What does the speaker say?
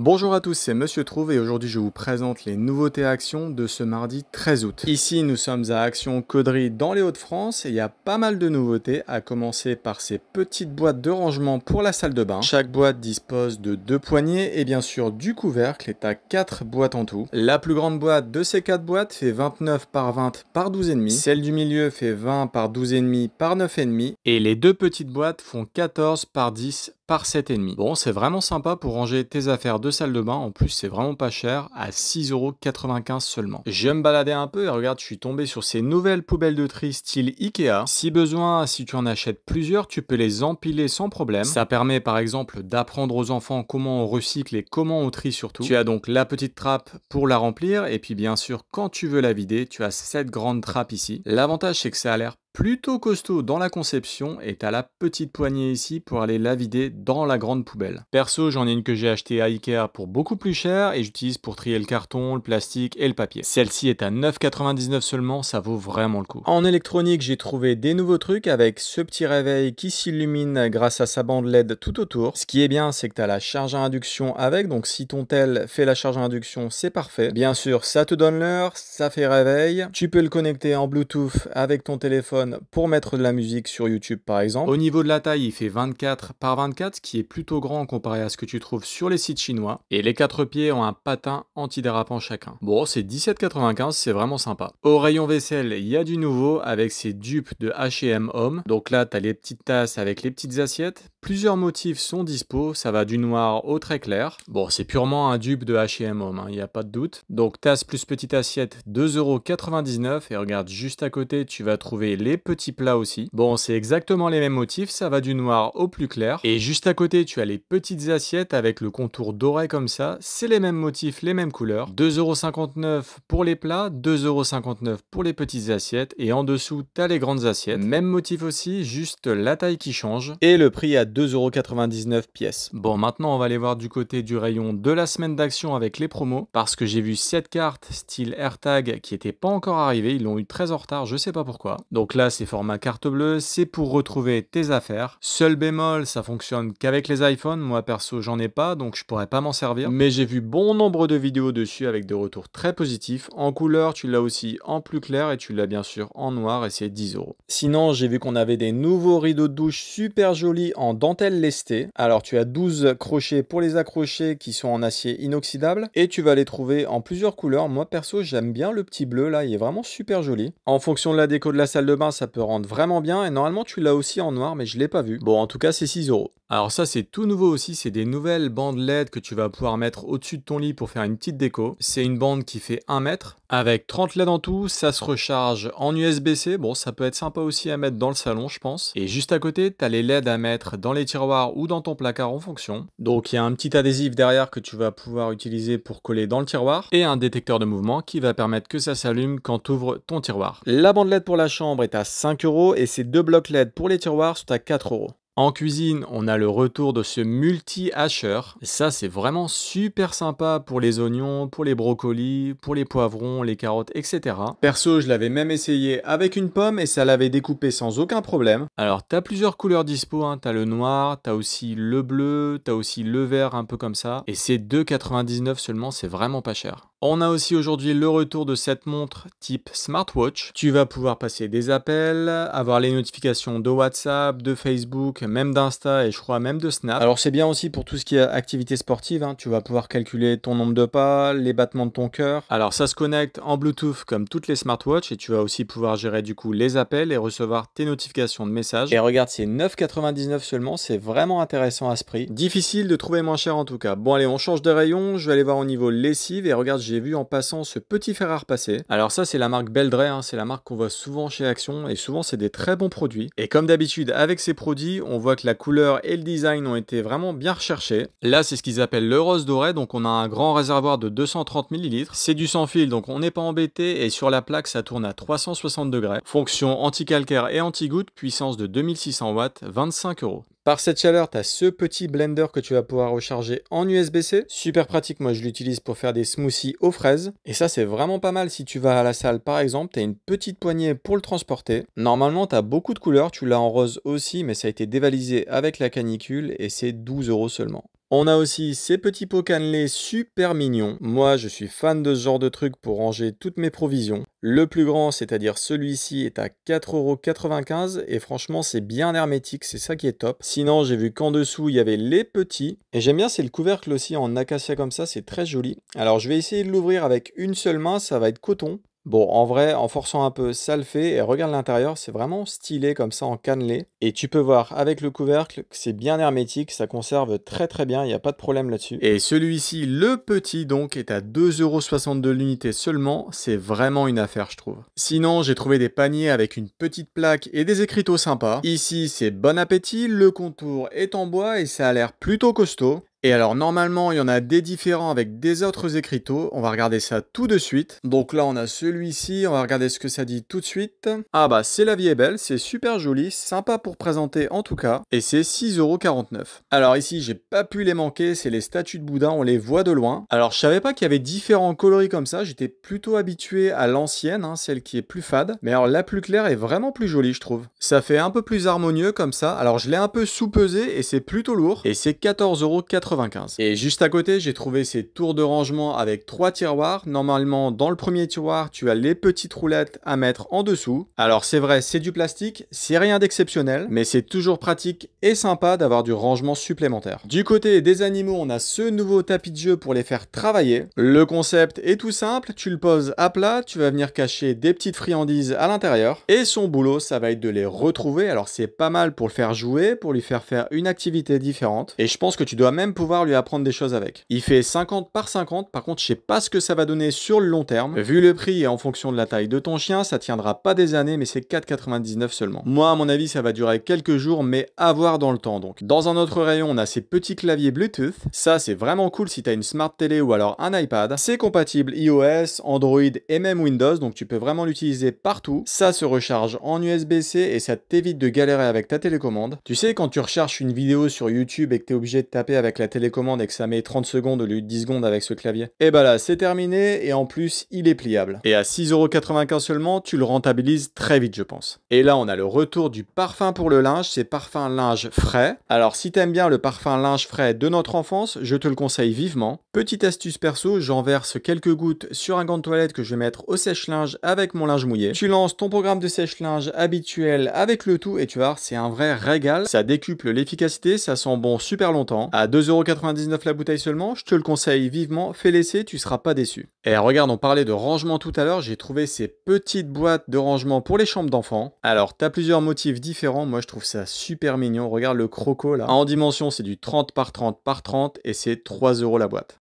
Bonjour à tous, c'est Monsieur Trouve et aujourd'hui je vous présente les nouveautés Action de ce mardi 13 août. Ici nous sommes à Action Caudry dans les Hauts-de-France et il y a pas mal de nouveautés, à commencer par ces petites boîtes de rangement pour la salle de bain. Chaque boîte dispose de 2 poignées et bien sûr du couvercle et à 4 boîtes en tout. La plus grande boîte de ces 4 boîtes fait 29 par 20 par 12,5. Celle du milieu fait 20 par 12,5 par 9,5 et les deux petites boîtes font 14 par 10 par 7,5. Bon, c'est vraiment sympa pour ranger tes affaires de salle de bain. En plus, c'est vraiment pas cher, à 6,95 € seulement. Je me baladais un peu et regarde, je suis tombé sur ces nouvelles poubelles de tri style Ikea. Si besoin, si tu en achètes plusieurs, tu peux les empiler sans problème. Ça permet par exemple d'apprendre aux enfants comment on recycle et comment on trie surtout. Tu as donc la petite trappe pour la remplir et puis bien sûr, quand tu veux la vider, tu as cette grande trappe ici. L'avantage, c'est que ça a l'air plutôt costaud dans la conception et t'as la petite poignée ici pour aller la vider dans la grande poubelle. Perso, j'en ai une que j'ai achetée à Ikea pour beaucoup plus cher et j'utilise pour trier le carton, le plastique et le papier. Celle-ci est à 9,99 € seulement, ça vaut vraiment le coup. En électronique, j'ai trouvé des nouveaux trucs avec ce petit réveil qui s'illumine grâce à sa bande LED tout autour. Ce qui est bien, c'est que tu as la charge à induction avec, donc si ton tel fait la charge à induction, c'est parfait. Bien sûr, ça te donne l'heure, ça fait réveil. Tu peux le connecter en Bluetooth avec ton téléphone pour mettre de la musique sur YouTube par exemple. Au niveau de la taille, il fait 24 par 24, ce qui est plutôt grand comparé à ce que tu trouves sur les sites chinois. Et les 4 pieds ont un patin antidérapant chacun. Bon, c'est 17,95 €, c'est vraiment sympa. Au rayon vaisselle, il y a du nouveau avec ces dupes de H&M Home. Donc là, tu as les petites tasses avec les petites assiettes. Plusieurs motifs sont dispo, ça va du noir au très clair. Bon, c'est purement un dupe de H&M Home, il n'y a pas de doute. Donc tasse plus petite assiette, 2,99 € et regarde juste à côté, tu vas trouver les petits plats aussi. Bon, c'est exactement les mêmes motifs, ça va du noir au plus clair. Et juste à côté, tu as les petites assiettes avec le contour doré comme ça. C'est les mêmes motifs, les mêmes couleurs. 2,59 € pour les plats, 2,59 € pour les petites assiettes. Et en dessous, tu as les grandes assiettes. Même motif aussi, juste la taille qui change. Et le prix à 2,99 € pièce. Bon, maintenant, on va aller voir du côté du rayon de la semaine d'action avec les promos. Parce que j'ai vu 7 cartes style AirTag qui n'étaient pas encore arrivées. Ils l'ont eu très en retard, je sais pas pourquoi. Donc là, c'est format carte bleue, c'est pour retrouver tes affaires. Seul bémol, ça fonctionne qu'avec les iPhones. Moi perso, j'en ai pas, donc je pourrais pas m'en servir. Mais j'ai vu bon nombre de vidéos dessus avec des retours très positifs. En couleur, tu l'as aussi en plus clair et tu l'as bien sûr en noir et c'est 10 €. Sinon, j'ai vu qu'on avait des nouveaux rideaux de douche super jolis en dentelle lestée. Alors, tu as 12 crochets pour les accrocher qui sont en acier inoxydable et tu vas les trouver en plusieurs couleurs. Moi perso, j'aime bien le petit bleu là, il est vraiment super joli. En fonction de la déco de la salle de bain, ça peut rendre vraiment bien et normalement tu l'as aussi en noir mais je l'ai pas vu. Bon, en tout cas c'est 6 €. Alors ça c'est tout nouveau aussi, c'est des nouvelles bandes LED que tu vas pouvoir mettre au-dessus de ton lit pour faire une petite déco. C'est une bande qui fait 1 mètre avec 30 LED en tout, ça se recharge en USB-C. Bon, ça peut être sympa aussi à mettre dans le salon je pense. Et juste à côté, tu as les LED à mettre dans les tiroirs ou dans ton placard en fonction. Donc il y a un petit adhésif derrière que tu vas pouvoir utiliser pour coller dans le tiroir et un détecteur de mouvement qui va permettre que ça s'allume quand tu ouvres ton tiroir. La bande LED pour la chambre est à 5 € et ces deux blocs LED pour les tiroirs sont à 4 €. En cuisine, on a le retour de ce multi-hacheur. Ça, c'est vraiment super sympa pour les oignons, pour les brocolis, pour les poivrons, les carottes, etc. Perso, je l'avais même essayé avec une pomme et ça l'avait découpé sans aucun problème. Alors, t'as plusieurs couleurs dispo, t'as le noir, t'as aussi le bleu, t'as aussi le vert un peu comme ça. Et c'est 2,99 € seulement, c'est vraiment pas cher. On a aussi aujourd'hui le retour de cette montre type smartwatch. Tu vas pouvoir passer des appels, avoir les notifications de WhatsApp, de Facebook, même d'Insta et je crois même de Snap. Alors c'est bien aussi pour tout ce qui est activité sportive, tu vas pouvoir calculer ton nombre de pas, les battements de ton cœur. Alors ça se connecte en Bluetooth comme toutes les smartwatches et tu vas aussi pouvoir gérer du coup les appels et recevoir tes notifications de messages. Et regarde, c'est 9,99 € seulement, c'est vraiment intéressant à ce prix. Difficile de trouver moins cher en tout cas. Bon allez, on change de rayon, je vais aller voir au niveau lessive et regarde, j'ai vu en passant ce petit fer à repasser. Alors ça c'est la marque Beldray, c'est la marque qu'on voit souvent chez Action et souvent c'est des très bons produits. Et comme d'habitude avec ces produits, on voit que la couleur et le design ont été vraiment bien recherchés. Là c'est ce qu'ils appellent le rose doré, donc on a un grand réservoir de 230 ml. C'est du sans fil donc on n'est pas embêté et sur la plaque ça tourne à 360 degrés. Fonction anti-calcaire et anti-goutte, puissance de 2600 watts, 25 €. Par cette chaleur, tu as ce petit blender que tu vas pouvoir recharger en USB-C. Super pratique, moi je l'utilise pour faire des smoothies aux fraises. Et ça c'est vraiment pas mal si tu vas à la salle par exemple, tu as une petite poignée pour le transporter. Normalement tu as beaucoup de couleurs, tu l'as en rose aussi, mais ça a été dévalisé avec la canicule et c'est 12 € seulement. On a aussi ces petits pots cannelés super mignons. Moi, je suis fan de ce genre de truc pour ranger toutes mes provisions. Le plus grand, c'est-à-dire celui-ci, est à 4,95 € et franchement, c'est bien hermétique, c'est ça qui est top. Sinon, j'ai vu qu'en dessous, il y avait les petits. Et j'aime bien, c'est le couvercle aussi en acacia comme ça, c'est très joli. Alors, je vais essayer de l'ouvrir avec une seule main, ça va être coton. Bon, en vrai, en forçant un peu, ça le fait. Et regarde l'intérieur, c'est vraiment stylé comme ça en cannelé. Et tu peux voir avec le couvercle que c'est bien hermétique, ça conserve très très bien, il n'y a pas de problème là-dessus. Et celui-ci, le petit donc, est à 2,62 € l'unité seulement. C'est vraiment une affaire, je trouve. Sinon, j'ai trouvé des paniers avec une petite plaque et des écriteaux sympas. Ici, c'est bon appétit, le contour est en bois et ça a l'air plutôt costaud. Et alors normalement il y en a des différents avec des autres écriteaux, on va regarder ça tout de suite. Donc là on a celui-ci, on va regarder ce que ça dit tout de suite. Ah bah c'est La vie est belle, c'est super joli, sympa pour présenter en tout cas, et c'est 6,49 €. Alors ici j'ai pas pu les manquer, c'est les statues de Bouddha, on les voit de loin. Alors je savais pas qu'il y avait différents coloris comme ça, j'étais plutôt habitué à l'ancienne, celle qui est plus fade, mais alors la plus claire est vraiment plus jolie je trouve. Ça fait un peu plus harmonieux comme ça, alors je l'ai un peu sous-pesé et c'est plutôt lourd, et c'est 14,95 €. Et juste à côté, j'ai trouvé ces tours de rangement avec 3 tiroirs. Normalement, dans le premier tiroir, tu as les petites roulettes à mettre en dessous. Alors c'est vrai, c'est du plastique, c'est rien d'exceptionnel, mais c'est toujours pratique et sympa d'avoir du rangement supplémentaire. Du côté des animaux, on a ce nouveau tapis de jeu pour les faire travailler. Le concept est tout simple, tu le poses à plat, tu vas venir cacher des petites friandises à l'intérieur, et son boulot, ça va être de les retrouver. Alors c'est pas mal pour le faire jouer, pour lui faire faire une activité différente, et je pense que tu dois même pouvoir lui apprendre des choses avec. Il fait 50 par 50, par contre je sais pas ce que ça va donner sur le long terme. Vu le prix et en fonction de la taille de ton chien, ça tiendra pas des années, mais c'est 4,99 € seulement. Moi à mon avis ça va durer quelques jours, mais à voir dans le temps donc. Dans un autre rayon on a ces petits claviers Bluetooth, ça c'est vraiment cool si tu as une Smart Télé ou alors un iPad. C'est compatible iOS, Android et même Windows, donc tu peux vraiment l'utiliser partout. Ça se recharge en USB-C et ça t'évite de galérer avec ta télécommande. Tu sais quand tu recherches une vidéo sur YouTube et que tu es obligé de taper avec la télécommande et que ça met 30 secondes au lieu de 10 secondes avec ce clavier. Et bah là, c'est terminé et en plus, il est pliable. Et à 6,95 € seulement, tu le rentabilises très vite, je pense. Et là, on a le retour du parfum pour le linge, c'est parfum linge frais. Alors, si t'aimes bien le parfum linge frais de notre enfance, je te le conseille vivement. Petite astuce perso, j'en verse quelques gouttes sur un gant de toilette que je vais mettre au sèche-linge avec mon linge mouillé. Tu lances ton programme de sèche-linge habituel avec le tout et tu vas voir, c'est un vrai régal. Ça décuple l'efficacité, ça sent bon super longtemps. À 2,99 € la bouteille seulement, je te le conseille vivement, fais l'essai, tu seras pas déçu. Et regarde, on parlait de rangement tout à l'heure, j'ai trouvé ces petites boîtes de rangement pour les chambres d'enfants. Alors, t'as plusieurs motifs différents, moi je trouve ça super mignon, regarde le croco là. En dimension, c'est du 30 par 30 par 30 et c'est 3 € la boîte.